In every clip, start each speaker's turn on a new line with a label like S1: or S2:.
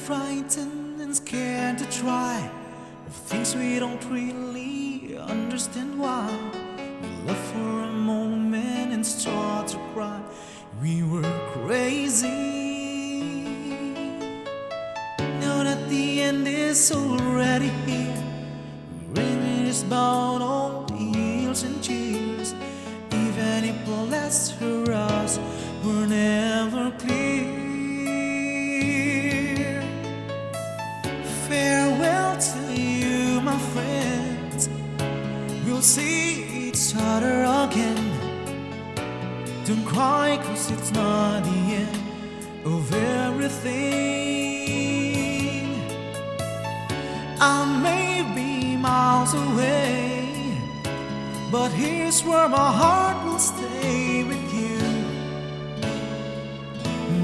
S1: frightened and scared to try of things we don't really understand why. We love for a moment and start to cry. We were crazy. Now that the end is already here, raining is about all the years and cheers. Even if the last for us were never clear. Farewell to you, my friends. We'll see each other again. Don't cry, 'cause it's not the end of everything. I may be miles away, but here's where my heart will stay with you,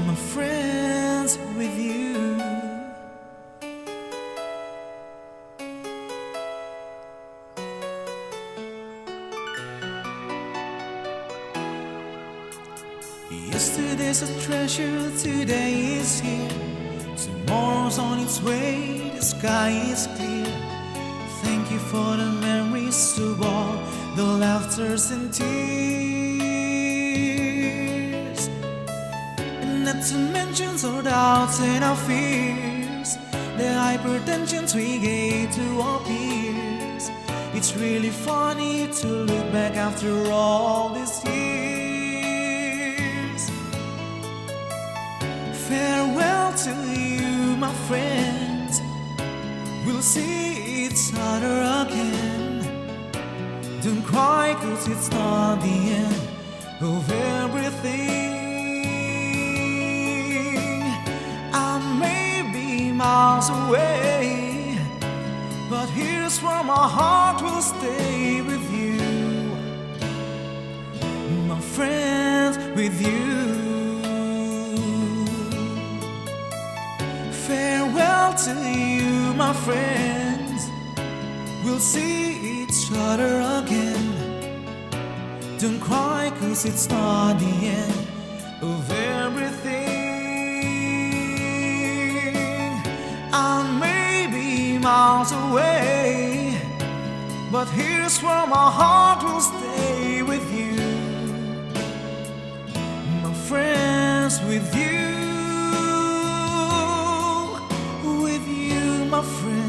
S1: my friends, with you. Yesterday's a treasure, today is here. Tomorrow's on its way, the sky is clear. Thank you for the memories of all the laughters and tears, and not to mention our doubts and our fears, the hypertensions we gave to our peers. It's really funny to look back after all these years. Farewell to you, my friends. We'll see each other again. Don't cry, 'cause it's not the end of everything. I may be miles away, but here's where my heart will stay with you, my friends, with you. Farewell to you, my friends. We'll see each other again. Don't cry, 'cause it's not the end of everything. I may be miles away, but here's where my heart will stay with you, my friends, with you, my friend.